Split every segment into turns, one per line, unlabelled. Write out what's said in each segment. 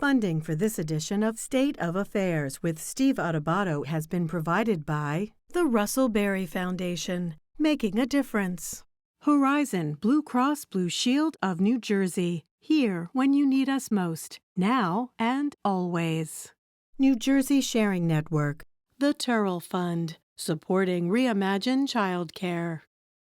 Funding for this edition of State of Affairs with Steve Adubato has been provided by the Russ Berrie Foundation, making a difference. Horizon Blue Cross Blue Shield of New Jersey, here when you need us most, now and always. New Jersey Sharing Network, the Turrell Fund, supporting Reimagine Childcare.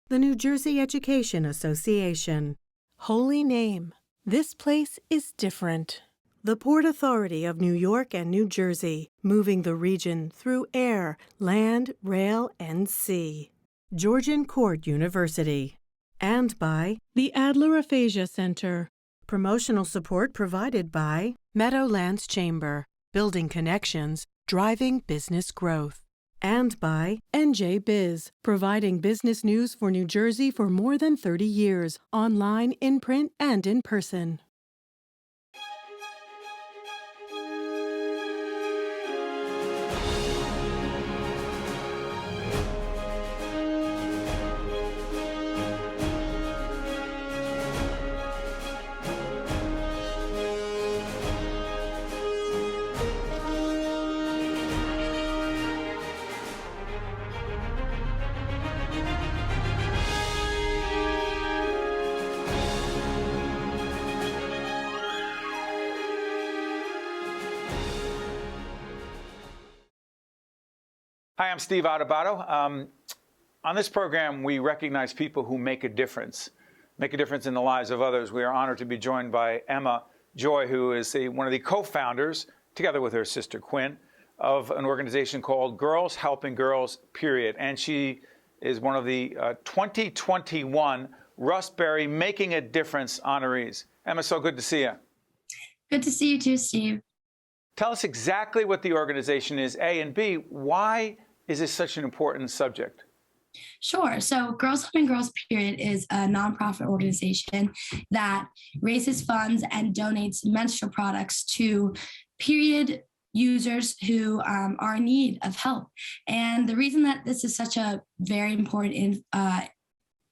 The New Jersey Education Association. Holy Name, this place is different. The Port Authority of New York and New Jersey, moving the region through air, land, rail, and sea. Georgian Court University. And by the Adler Aphasia Center. Promotional support provided by Meadowlands Chamber, building connections, driving business growth. And by NJ Biz, providing business news for New Jersey for more than 30 years, online, in print, and in person.
Hi, I'm Steve Adubato. On this program, we recognize people who make a difference in the lives of others. We are honored to be joined by Emma Joy, who is one of the co-founders, together with her sister Quinn, of an organization called Girls Helping Girls, period. And she is one of the 2021 Russ Berrie Making a Difference honorees. Emma, so good to see you.
Good to see you too, Steve.
Tell us exactly what the organization is, A, and B, why is this such an important subject?
Sure. So Girls Helping Girls, period, is a nonprofit organization that raises funds and donates menstrual products to period users who are in need of help. And the reason that this is such a very important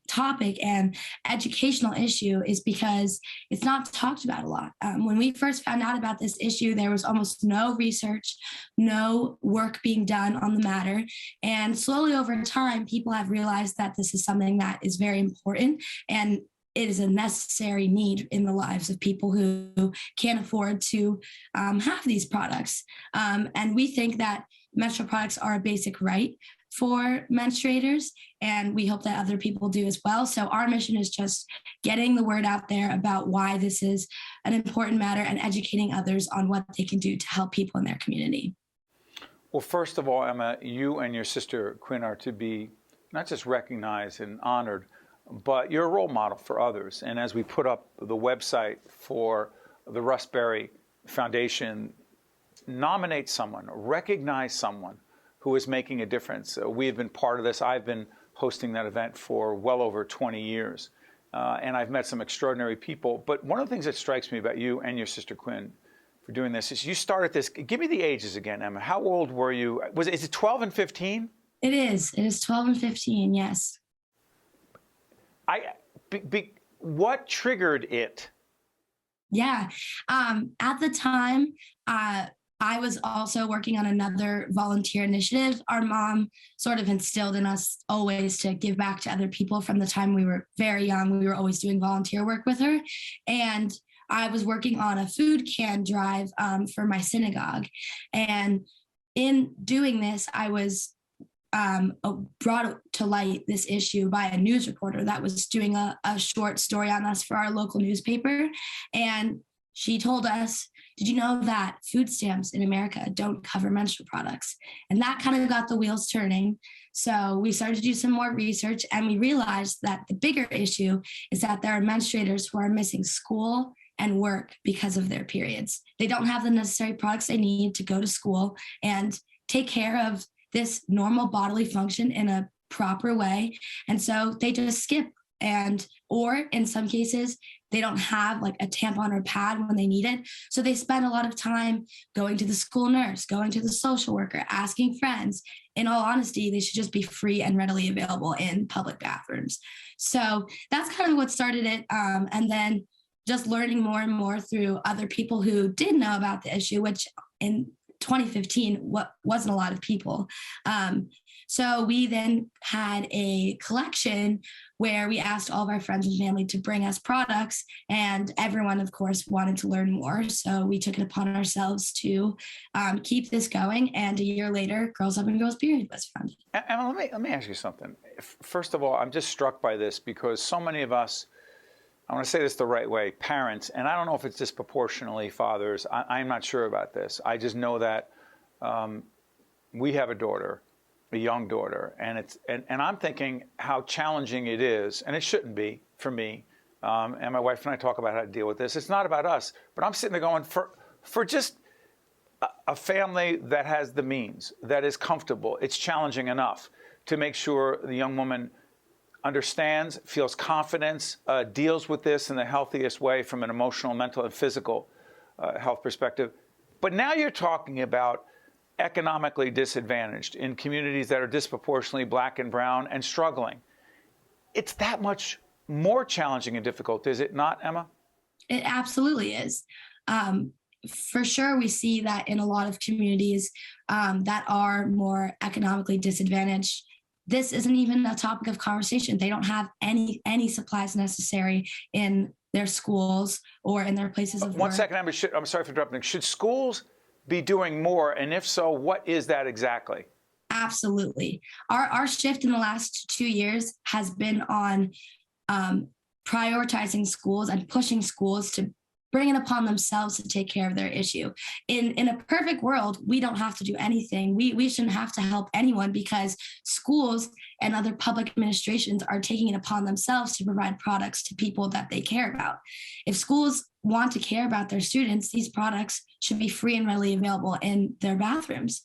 topic and educational issue is because it's not talked about a lot. When we first found out about this issue, there was almost no research, no work being done on the matter. And slowly over time, people have realized that this is something that is very important and it is a necessary need in the lives of people who can't afford to have these products. And we think that menstrual products are a basic right for menstruators, and we hope that other people do as well. So our mission is just getting the word out there about why this is an important matter and educating others on what they can do to help people in their community.
Well, first of all, Emma, you and your sister Quinn are to be not just recognized and honored, but you're a role model for others. And as we put up the website for the Russ Berrie Foundation, nominate someone, recognize someone who is making a difference. We have been part of this. I've been hosting that event for well over 20 years, and I've met some extraordinary people. But one of the things that strikes me about you and your sister Quinn for doing this is you started this. Give me the ages again, Emma. How old were you? Is it 12 and 15?
It is. It is 12 and 15, yes.
What triggered it?
Yeah. At the time, I was also working on another volunteer initiative. Our mom sort of instilled in us always to give back to other people from the time we were very young. We were always doing volunteer work with her. And I was working on a food can drive for my synagogue. And in doing this, I was brought to light this issue by a news reporter that was doing a short story on us for our local newspaper. And she told us, did you know that food stamps in America don't cover menstrual products? And that kind of got the wheels turning. So we started to do some more research, and we realized that the bigger issue is that there are menstruators who are missing school and work because of their periods. They don't have the necessary products they need to go to school and take care of this normal bodily function in a proper way. And so they just skip, or in some cases, they don't have like a tampon or pad when they need it. So they spend a lot of time going to the school nurse, going to the social worker, asking friends. In all honesty, they should just be free and readily available in public bathrooms. So that's kind of what started it. And then just learning more and more through other people who did know about the issue, which in 2015 wasn't a lot of people. So we then had a collection where we asked all of our friends and family to bring us products, and everyone, of course, wanted to learn more. So we took it upon ourselves to keep this going. And a year later, Girls Up and Girls Period was founded.
Emma, let me ask you something. First of all, I'm just struck by this because so many of us, I want to say this the right way, parents, and I don't know if it's disproportionately fathers. I'm not sure about this. I just know that we have a daughter, a young daughter, and I'm thinking how challenging it is, and it shouldn't be for me. And my wife and I talk about how to deal with this. It's not about us, but I'm sitting there going, for just a family that has the means, that is comfortable, it's challenging enough to make sure the young woman understands, feels confidence, deals with this in the healthiest way from an emotional, mental, and physical health perspective. But now you're talking about economically disadvantaged in communities that are disproportionately Black and brown and struggling. It's that much more challenging and difficult, is it not, Emma?
It absolutely is. For sure, we see that in a lot of communities that are more economically disadvantaged. This isn't even a topic of conversation. They don't have any supplies necessary in their schools or in their places of work.
1 second, Emma. I'm sorry for interrupting. Should schools be doing more? And if so, what is that exactly?
Absolutely. Our shift in the last 2 years has been on prioritizing schools and pushing schools to bring it upon themselves to take care of their issue. In a perfect world, we don't have to do anything. We shouldn't have to help anyone because schools and other public administrations are taking it upon themselves to provide products to people that they care about. If schools want to care about their students, these products should be free and readily available in their bathrooms.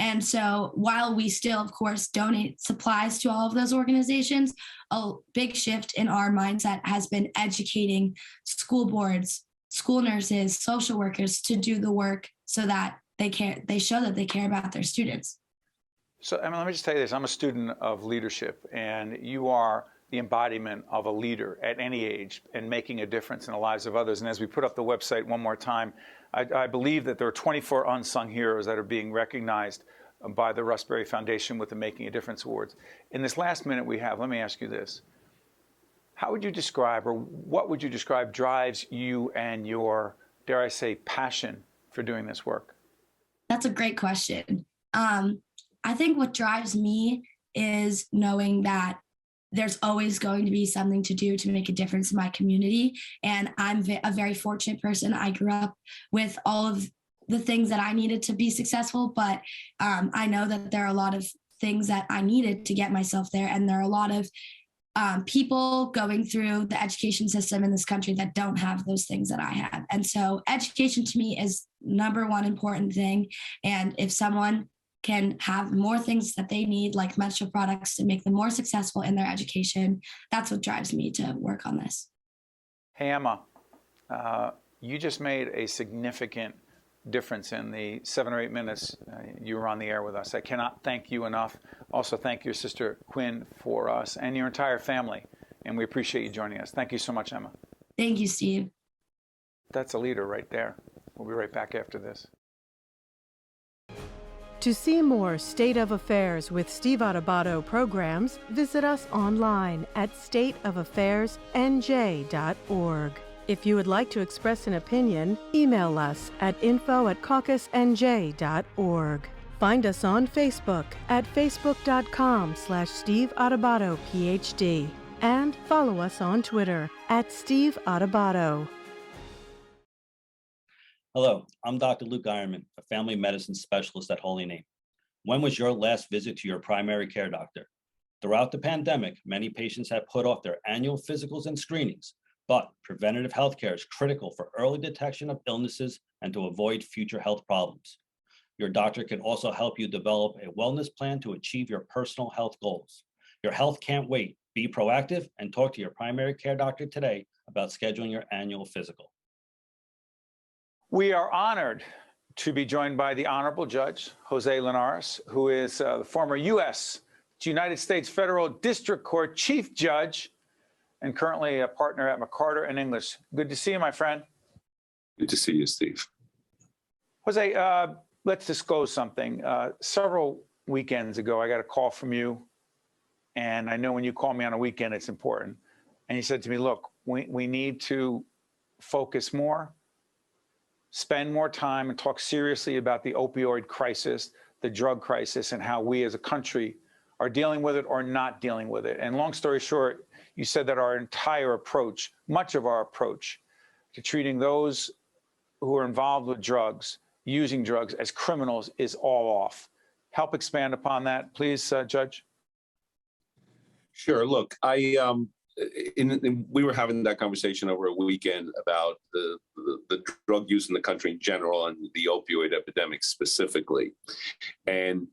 And so while we still, of course, donate supplies to all of those organizations, a big shift in our mindset has been educating school boards, school nurses, social workers to do the work so that they show that they care about their students.
So, Emma, let me just tell you this. I'm a student of leadership, and you are the embodiment of a leader at any age and making a difference in the lives of others. And as we put up the website one more time, I believe that there are 24 unsung heroes that are being recognized by the Russ Berrie Foundation with the Making a Difference Awards. In this last minute we have, let me ask you this. How would you describe, or what would you describe drives you and your, dare I say, passion for doing this work?
That's a great question. I think what drives me is knowing that there's always going to be something to do to make a difference in my community. And I'm a very fortunate person. I grew up with all of the things that I needed to be successful, but I know that there are a lot of things that I needed to get myself there. And there are a lot of people going through the education system in this country that don't have those things that I have. And so education to me is number one important thing. And if someone can have more things that they need, like menstrual products, to make them more successful in their education, that's what drives me to work on this.
Hey, Emma, you just made a significant difference in the 7 or 8 minutes you were on the air with us. I cannot thank you enough. Also, thank your sister Quinn for us and your entire family. And we appreciate you joining us. Thank you so much, Emma.
Thank you, Steve.
That's a leader right there. We'll be right back after this.
To see more State of Affairs with Steve Adubato programs, visit us online at stateofaffairsnj.org. If you would like to express an opinion, email us at info@caucusnj.org. Find us on Facebook at facebook.com/Steve Adubato, PhD. And follow us on Twitter at Steve Adubato.
Hello, I'm Dr. Luke Ironman, a family medicine specialist at Holy Name. When was your last visit to your primary care doctor? Throughout the pandemic, many patients have put off their annual physicals and screenings, but preventative health care is critical for early detection of illnesses and to avoid future health problems. Your doctor can also help you develop a wellness plan to achieve your personal health goals. Your health can't wait. Be proactive and talk to your primary care doctor today about scheduling your annual physical.
We are honored to be joined by the Honorable Judge, Jose Linares, who is the former U.S. United States Federal District Court Chief Judge. and currently a partner at McCarter English. Good to see you, my friend.
Good to see you, Steve.
Jose, let's disclose something. Several weekends ago, I got a call from you, and I know when you call me on a weekend, it's important. And you said to me, look, we need to focus more, spend more time, and talk seriously about the opioid crisis, the drug crisis, and how we as a country are dealing with it or not dealing with it. And long story short, you said that our entire approach, much of our approach to treating those who are involved with drugs, using drugs as criminals is all off. Help expand upon that, please, Judge.
Sure. Look, we were having that conversation over a weekend about the drug use in the country in general and the opioid epidemic specifically. And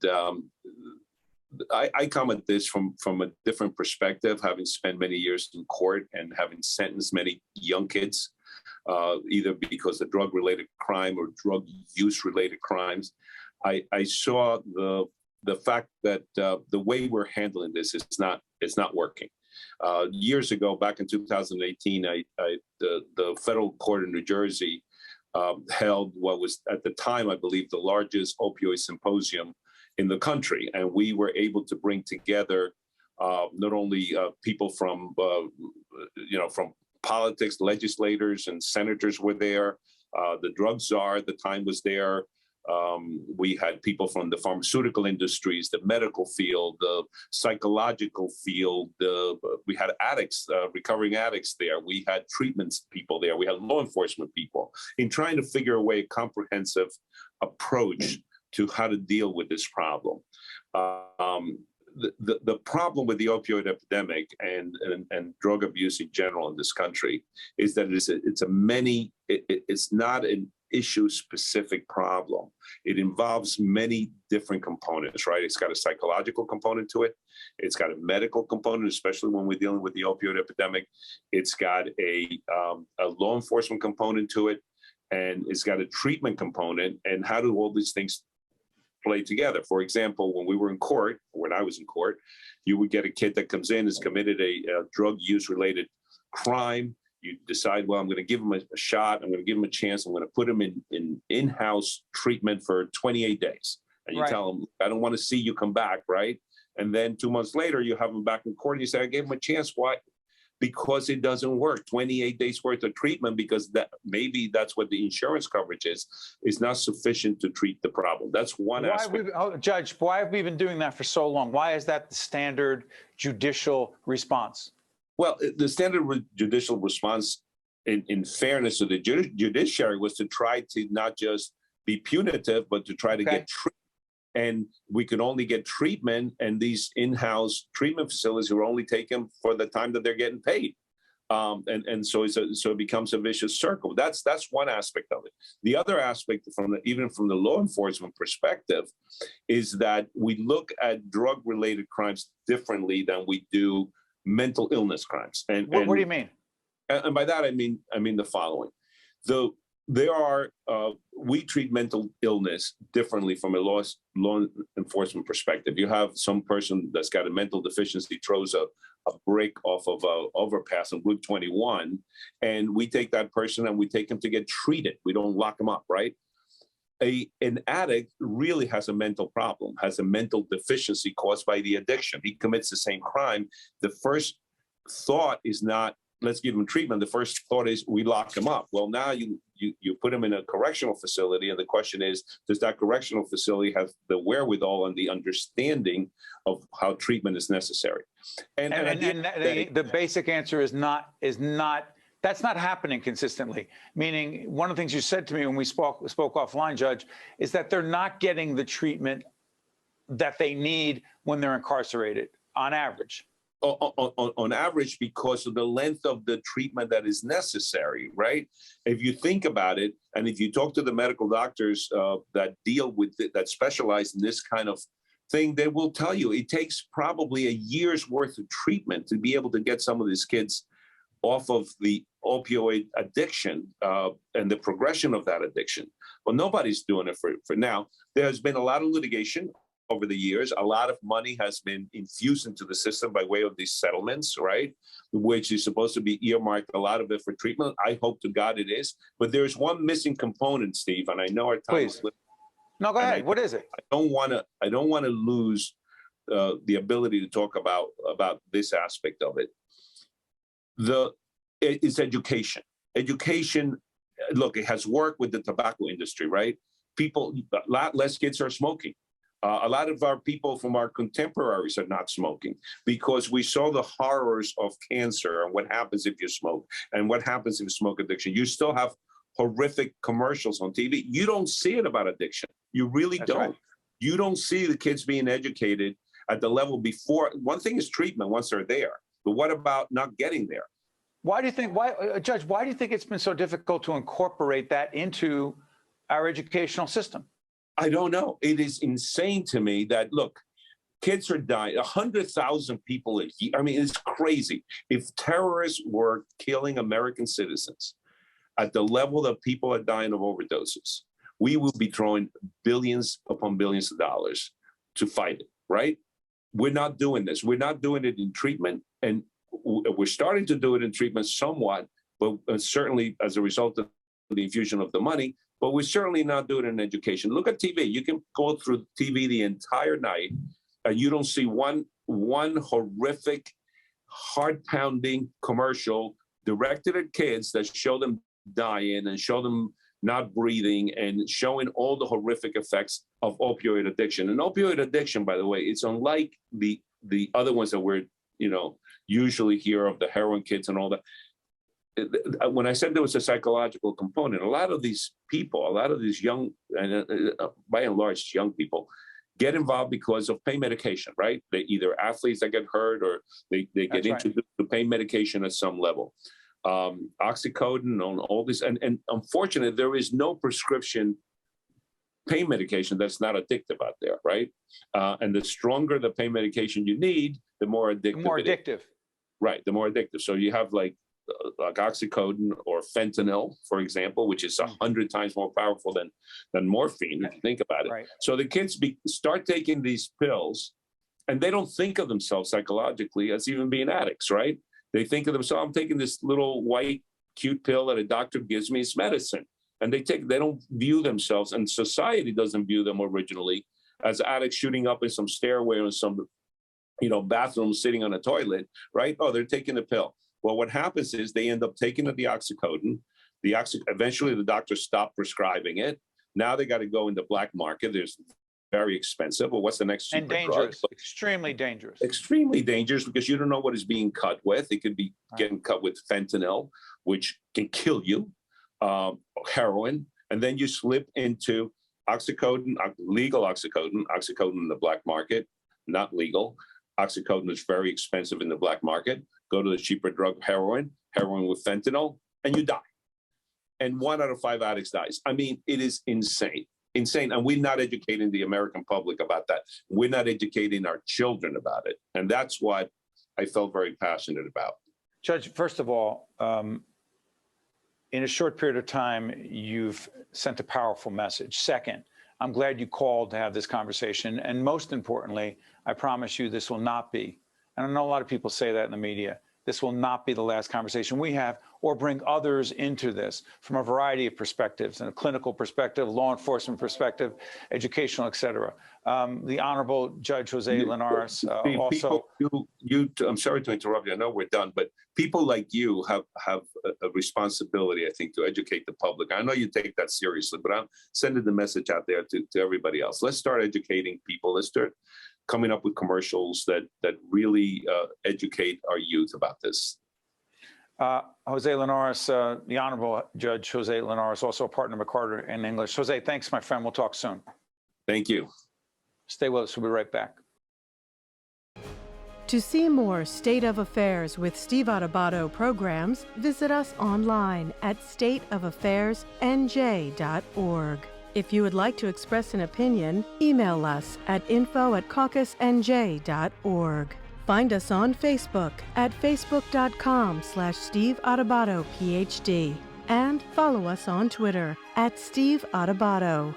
I come at this from a different perspective, having spent many years in court and having sentenced many young kids, either because of drug-related crime or drug use-related crimes. I saw the fact that the way we're handling this is not working. Years ago, back in 2018, the federal court in New Jersey held what was at the time, I believe, the largest opioid symposium in the country, and we were able to bring together not only people from from politics, legislators and senators were there. The drug czar at the time was there. We had people from the pharmaceutical industries, the medical field, the psychological field. We had addicts, recovering addicts there. We had treatments people there. We had law enforcement people in trying to figure a way, a comprehensive approach to how to deal with this problem. The problem with the opioid epidemic and drug abuse in general in this country is that it's not an issue-specific problem. It involves many different components, right? It's got a psychological component to it. It's got a medical component, especially when we're dealing with the opioid epidemic. It's got a law enforcement component to it, and it's got a treatment component. And how do all these things play together? For example, when I was in court, you would get a kid that comes in, has committed a drug use related crime. You decide, well, I'm going to give him a shot. I'm going to give him a chance. I'm going to put him in-house treatment for 28 days. And you tell him, I don't want to see you come back, right? And then 2 months later, you have him back in court and you say, I gave him a chance. Why? Because it doesn't work. 28 days worth of treatment, because maybe that's what the insurance coverage is not sufficient to treat the problem. That's one aspect.
Judge, why have we been doing that for so long? Why is that the standard judicial response?
Well, the standard judicial response, in fairness to the judiciary, was to try to not just be punitive, but to try to get treatment. And we could only get treatment, and these in-house treatment facilities were only taken for the time that they're getting paid. And so it becomes a vicious circle. That's one aspect of it. The other aspect, even from the law enforcement perspective, is that we look at drug-related crimes differently than we do mental illness crimes. And
what do you mean?
And by that I mean the following: we treat mental illness differently from a law enforcement perspective. You have some person that's got a mental deficiency, throws a brick off of an overpass on Route 21, and we take that person and we take him to get treated. We don't lock him up, right? An addict really has a mental problem, has a mental deficiency caused by the addiction. He commits the same crime. The first thought is not, let's give him treatment. The first thought is, we lock him up. Well, now you put him in a correctional facility, and the question is, does that correctional facility have the wherewithal and the understanding of how treatment is necessary? And
the basic answer is not. That's not happening consistently. Meaning, one of the things you said to me when we spoke offline, Judge, is that they're not getting the treatment that they need when they're incarcerated, on average.
On average, because of the length of the treatment that is necessary, right? If you think about it, and if you talk to the medical doctors that deal with it, that specialize in this kind of thing, they will tell you it takes probably a year's worth of treatment to be able to get some of these kids off of the opioid addiction and the progression of that addiction. Well, nobody's doing it for now. There's been a lot of litigation over the years. A lot of money has been infused into the system by way of these settlements, right? Which is supposed to be earmarked, a lot of it for treatment. I hope to God it is. But there's one missing component, Steve, and I know our time is limited.
No, go ahead. What is it?
I don't want to lose the ability to talk about this aspect of it. It's education. Education, look, it has worked with the tobacco industry, right? A lot less kids are smoking. A lot of our people from our contemporaries are not smoking because we saw the horrors of cancer and what happens if you smoke and what happens if you smoke addiction. You still have horrific commercials on TV. You don't see it about addiction. You really don't. Right. You don't see the kids being educated at the level before. One thing is treatment once they're there, but what about not getting there?
Why do you think, Judge, why do you think it's been so difficult to incorporate that into our educational system?
I don't know. It is insane to me that, look, kids are dying, 100,000 people a year. I mean, it's crazy. If terrorists were killing American citizens at the level that people are dying of overdoses, we will be throwing billions upon billions of dollars to fight it, right? We're not doing this. We're not doing it in treatment. And we're starting to do it in treatment somewhat, but certainly as a result of the infusion of the money, but we're certainly not doing it in education. Look at TV. You can go through TV the entire night and you don't see one horrific, heart-pounding commercial directed at kids that show them dying and show them not breathing and showing all the horrific effects of opioid addiction. And opioid addiction, by the way, it's unlike the other ones that we're, usually hear of, the heroin kids and all that. When I said there was a psychological component, a lot of these people, a lot of these young, by and large, young people, get involved because of pain medication, right? They either athletes that get hurt or they get into the pain medication at some level. Oxycodone, on all this, and unfortunately, there is no prescription pain medication that's not addictive out there, right? And the stronger the pain medication you need, the more addictive. The more addictive. Right, the more addictive. So you have like oxycodone or fentanyl, for example, which is 100 times more powerful than morphine, if you think about it. Right. So the kids start taking these pills, and they don't think of themselves psychologically as even being addicts, right? They think of themselves, I'm taking this little white, cute pill that a doctor gives me, it's medicine. And they don't view themselves, and society doesn't view them originally as addicts shooting up in some stairway or some, bathroom sitting on a toilet, right? Oh, they're taking a pill. Well, what happens is they end up taking the oxycodone. Eventually the doctors stop prescribing it. Now they got to go in the black market. There's very expensive. Well, what's the next super
dangerous?
Drug?
Extremely dangerous.
Extremely dangerous because you don't know what is being cut with. It could be getting cut with fentanyl, which can kill you, heroin, and then you slip into oxycodone, legal oxycodone in the black market, not legal. Oxycodone is very expensive in the black market. Go to the cheaper drug, heroin with fentanyl, and you die. And 1 out of 5 addicts dies. I mean, it is insane. And we're not educating the American public about that. We're not educating our children about it. And that's what I felt very passionate about.
Judge, first of all, in a short period of time, you've sent a powerful message. Second, I'm glad you called to have this conversation. And most importantly, I promise you this will not be, and I know a lot of people say that in the media, this will not be the last conversation we have or bring others into this from a variety of perspectives, and a clinical perspective, law enforcement perspective, educational, et cetera. The Honorable Judge Jose Linares also.
I'm sorry to interrupt you. I know we're done, but people like you have a responsibility, I think, to educate the public. I know you take that seriously, but I'm sending the message out there to everybody else. Let's start educating people. Let's start coming up with commercials that really educate our youth about this.
Jose Linares, the Honorable Judge Jose Linares, also a partner of McCarter English. Jose, thanks, my friend. We'll talk soon.
Thank you.
Stay with us. We'll be right back.
To see more State of Affairs with Steve Adubato programs, visit us online at stateofaffairsnj.org. If you would like to express an opinion, email us at info@caucusnj.org. Find us on Facebook at facebook.com/Steve Adubato, PhD, and follow us on Twitter at Steve Adubato.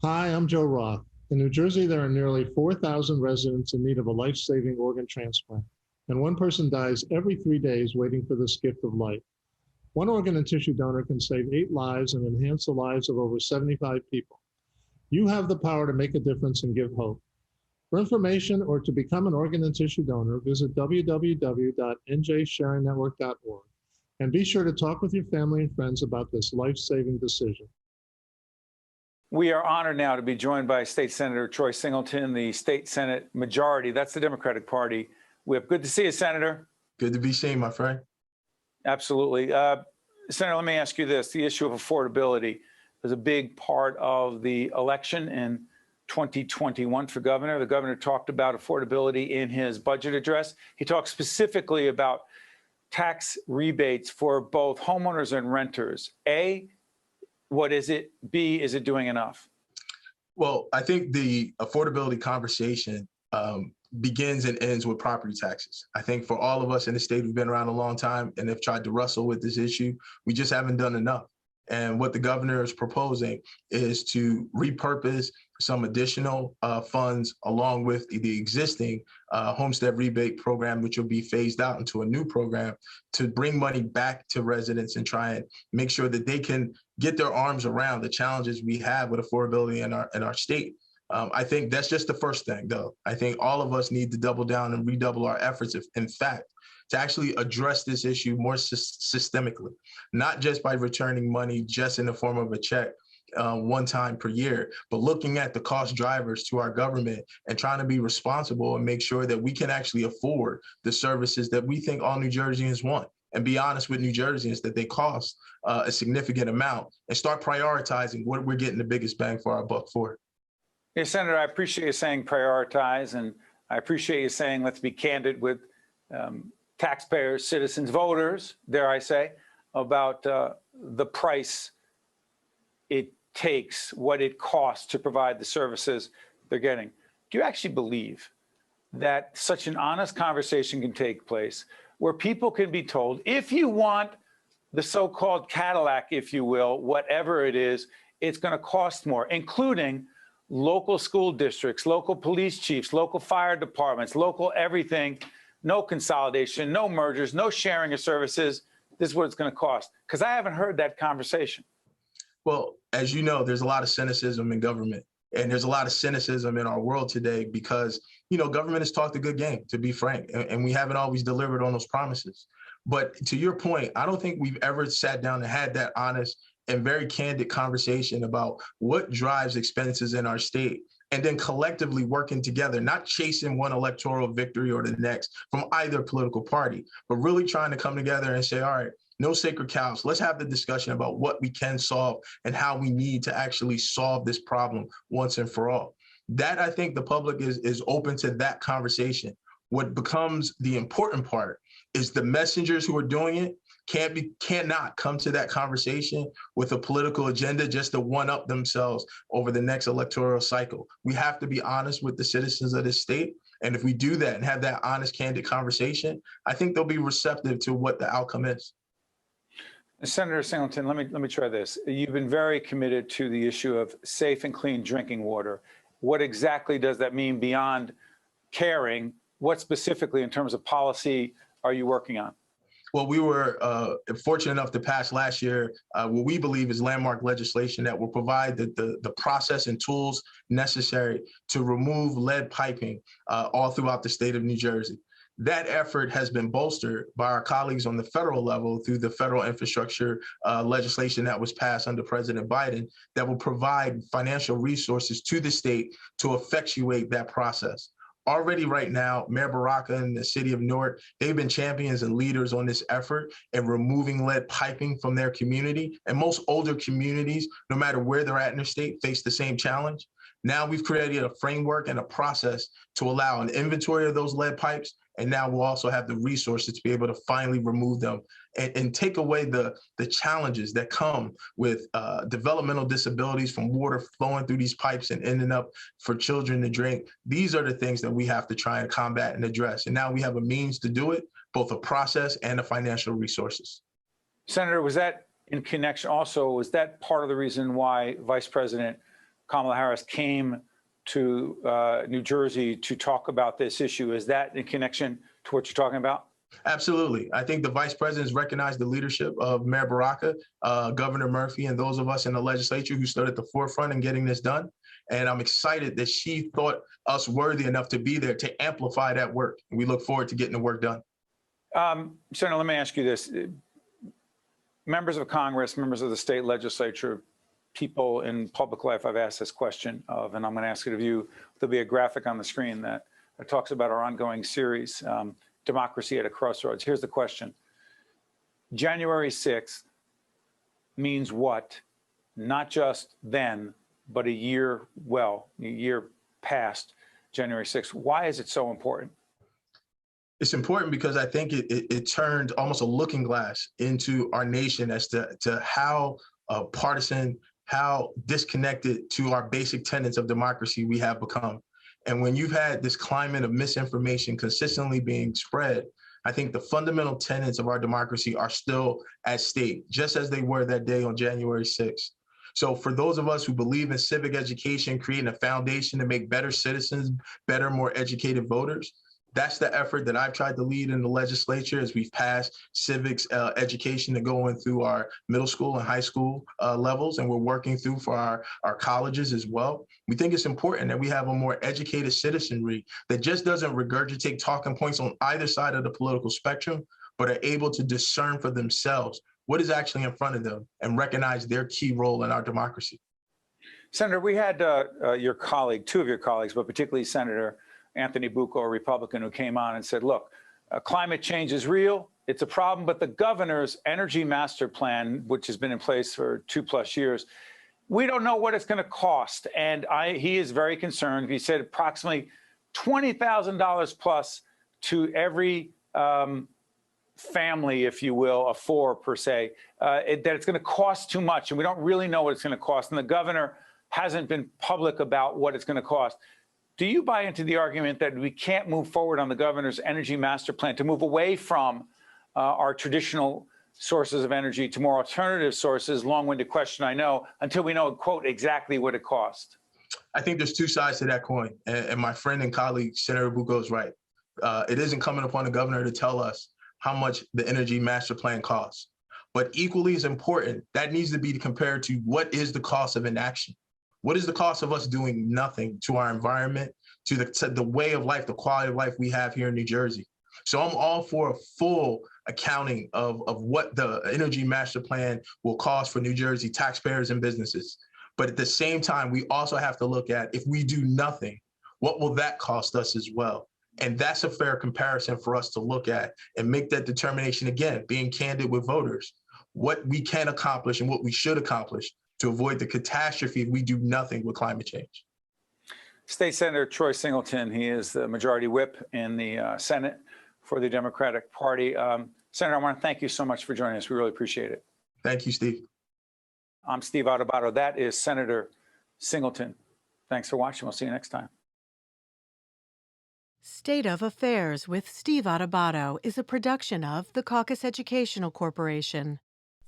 Hi, I'm Joe Roth. In New Jersey, there are nearly 4,000 residents in need of a life-saving organ transplant, and one person dies every 3 days waiting for this gift of life. One organ and tissue donor can save 8 lives and enhance the lives of over 75 people. You have the power to make a difference and give hope. For information or to become an organ and tissue donor, visit www.njsharingnetwork.org and be sure to talk with your family and friends about this life-saving decision.
We are honored now to be joined by State Senator Troy Singleton, the State Senate majority. That's the Democratic Party whip. Good to see you, Senator.
Good to be seen, my friend.
Absolutely. Senator, let me ask you this. The issue of affordability was a big part of the election in 2021 for governor. The governor talked about affordability in his budget address. He talked specifically about tax rebates for both homeowners and renters. A, what is it? B, is it doing enough?
Well, I think the affordability conversation begins and ends with property taxes. I think for all of us in the state who've been around a long time and have tried to wrestle with this issue, we just haven't done enough. And what the governor is proposing is to repurpose some additional funds along with the existing homestead rebate program, which will be phased out into a new program, to bring money back to residents and try and make sure that they can get their arms around the challenges we have with affordability in our state. I think that's just the first thing, though. I think all of us need to double down and redouble our efforts, if, in fact, to actually address this issue more systemically, not just by returning money just in the form of a check one time per year, but looking at the cost drivers to our government and trying to be responsible and make sure that we can actually afford the services that we think all New Jerseyans want. And be honest with New Jerseyans that they cost a significant amount, and start prioritizing what we're getting the biggest bang for our buck for.
Yeah, Senator, I appreciate you saying prioritize, and I appreciate you saying let's be candid with taxpayers, citizens, voters, dare I say, about the price it takes, what it costs to provide the services they're getting. Do you actually believe that such an honest conversation can take place where people can be told, if you want the so-called Cadillac, if you will, whatever it is, it's going to cost more, including local school districts, local police chiefs, local fire departments, local everything, no consolidation, no mergers, no sharing of services. This is what it's going to cost. Because I haven't heard that conversation.
Well, as you know, there's a lot of cynicism in government, and there's a lot of cynicism in our world today because, you know, government has talked a good game, to be frank, and we haven't always delivered on those promises. But to your point, I don't think we've ever sat down and had that honest and very candid conversation about what drives expenses in our state, and then collectively working together, not chasing one electoral victory or the next from either political party, but really trying to come together and say, all right, no sacred cows. Let's have the discussion about what we can solve and how we need to actually solve this problem once and for all. That, I think the public is open to that conversation. What becomes the important part is the messengers who are doing it cannot come to that conversation with a political agenda just to one-up themselves over the next electoral cycle. We have to be honest with the citizens of this state. And if we do that and have that honest, candid conversation, I think they'll be receptive to what the outcome is.
Senator Singleton, let me try this. You've been very committed to the issue of safe and clean drinking water. What exactly does that mean beyond caring? What specifically in terms of policy are you working on?
Well, we were fortunate enough to pass last year what we believe is landmark legislation that will provide the process and tools necessary to remove lead piping all throughout the state of New Jersey. That effort has been bolstered by our colleagues on the federal level through the federal infrastructure legislation that was passed under President Biden that will provide financial resources to the state to effectuate that process. Already right now, Mayor Baraka and the city of Newark, they've been champions and leaders on this effort in removing lead piping from their community. And most older communities, no matter where they're at in their state, face the same challenge. Now we've created a framework and a process to allow an inventory of those lead pipes. And now we'll also have the resources to be able to finally remove them and take away the challenges that come with developmental disabilities from water flowing through these pipes and ending up for children to drink. These are the things that we have to try and combat and address. And now we have a means to do it, both a process and the financial resources.
Senator, was that in connection also, was that part of the reason why Vice President Kamala Harris came to New Jersey to talk about this issue. Is that in connection to what you're talking about?
Absolutely. I think the vice presidents recognized the leadership of Mayor Baraka, Governor Murphy, and those of us in the legislature who stood at the forefront in getting this done. And I'm excited that she thought us worthy enough to be there to amplify that work. And we look forward to getting the work done.
Senator, let me ask you this. Members of Congress, members of the state legislature, people in public life, I've asked this question of, and I'm going to ask it of you. There'll be a graphic on the screen that talks about our ongoing series, Democracy at a Crossroads. Here's the question. January 6th means what? Not just then, but a year past January 6th. Why is it so important?
It's important because I think it turned almost a looking glass into our nation as to how partisan, how disconnected to our basic tenets of democracy we have become. And when you've had this climate of misinformation consistently being spread, I think the fundamental tenets of our democracy are still at stake, just as they were that day on January 6th. So for those of us who believe in civic education, creating a foundation to make better citizens, better, more educated voters, that's the effort that I've tried to lead in the legislature as we've passed civics education to go in through our middle school and high school levels, and we're working through for our colleges as well. We think it's important that we have a more educated citizenry that just doesn't regurgitate talking points on either side of the political spectrum, but are able to discern for themselves what is actually in front of them and recognize their key role in our democracy.
Senator, we had your colleague, two of your colleagues, but particularly Senator Anthony Bucco, a Republican, who came on and said, look, climate change is real. It's a problem, but the governor's energy master plan, which has been in place for 2+ years, we don't know what it's going to cost. And he is very concerned. He said approximately $20,000 plus to every family, if you will, of four per se, that it's going to cost too much. And we don't really know what it's going to cost. And the governor hasn't been public about what it's going to cost. Do you buy into the argument that we can't move forward on the governor's energy master plan to move away from our traditional sources of energy to more alternative sources? Long-winded question, I know, until we know, quote, exactly what it cost.
I think there's two sides to that coin. And my friend and colleague, Senator Bucco, is right. It isn't coming upon the governor to tell us how much the energy master plan costs. But equally as important, that needs to be compared to what is the cost of inaction. What is the cost of us doing nothing to our environment, to the way of life, the quality of life we have here in New Jersey? So I'm all for a full accounting of what the energy master plan will cost for New Jersey taxpayers and businesses. But at the same time, we also have to look at, if we do nothing, what will that cost us as well? And that's a fair comparison for us to look at and make that determination, again, being candid with voters, what we can accomplish and what we should accomplish to avoid the catastrophe if we do nothing with climate change.
State Senator Troy Singleton, he is the majority whip in the Senate for the Democratic Party. Senator, I want to thank you so much for joining us. We really appreciate it.
Thank you, Steve.
I'm Steve Adubato. That is Senator Singleton. Thanks for watching. We'll see you next time.
State of Affairs with Steve Adubato is a production of the CAUCUS Educational Corporation.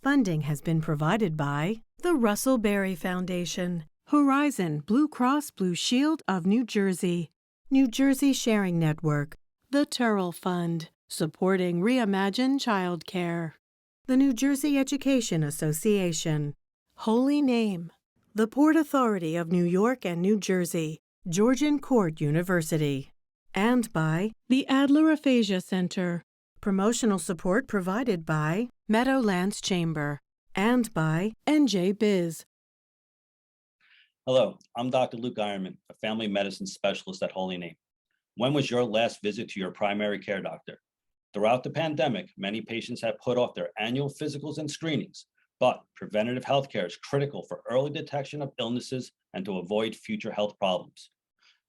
Funding has been provided by the Russ Berrie Foundation, Horizon Blue Cross Blue Shield of New Jersey, New Jersey Sharing Network, the Turrell Fund, supporting Reimagine Childcare, the New Jersey Education Association, Holy Name, the Port Authority of New York and New Jersey, Georgian Court University, and by the Adler Aphasia Center. Promotional support provided by Meadowlands Chamber and by NJ Biz.
Hello, I'm Dr. Luke Ironman, a family medicine specialist at Holy Name. When was your last visit to your primary care doctor? Throughout the pandemic, many patients have put off their annual physicals and screenings, but preventative healthcare is critical for early detection of illnesses and to avoid future health problems.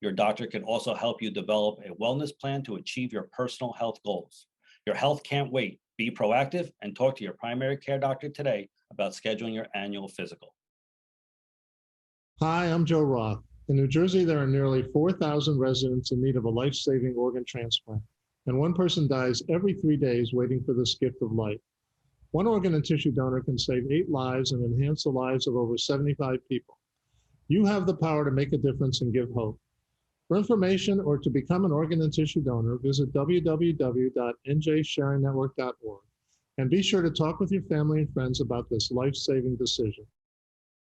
Your doctor can also help you develop a wellness plan to achieve your personal health goals. Your health can't wait. Be proactive and talk to your primary care doctor today about scheduling your annual physical.
Hi, I'm Joe Roth. In New Jersey, there are nearly 4,000 residents in need of a life-saving organ transplant, and one person dies every 3 days waiting for this gift of life. One organ and tissue donor can save 8 lives and enhance the lives of over 75 people. You have the power to make a difference and give hope. For information or to become an organ and tissue donor, visit www.njsharingnetwork.org and be sure to talk with your family and friends about this life-saving decision.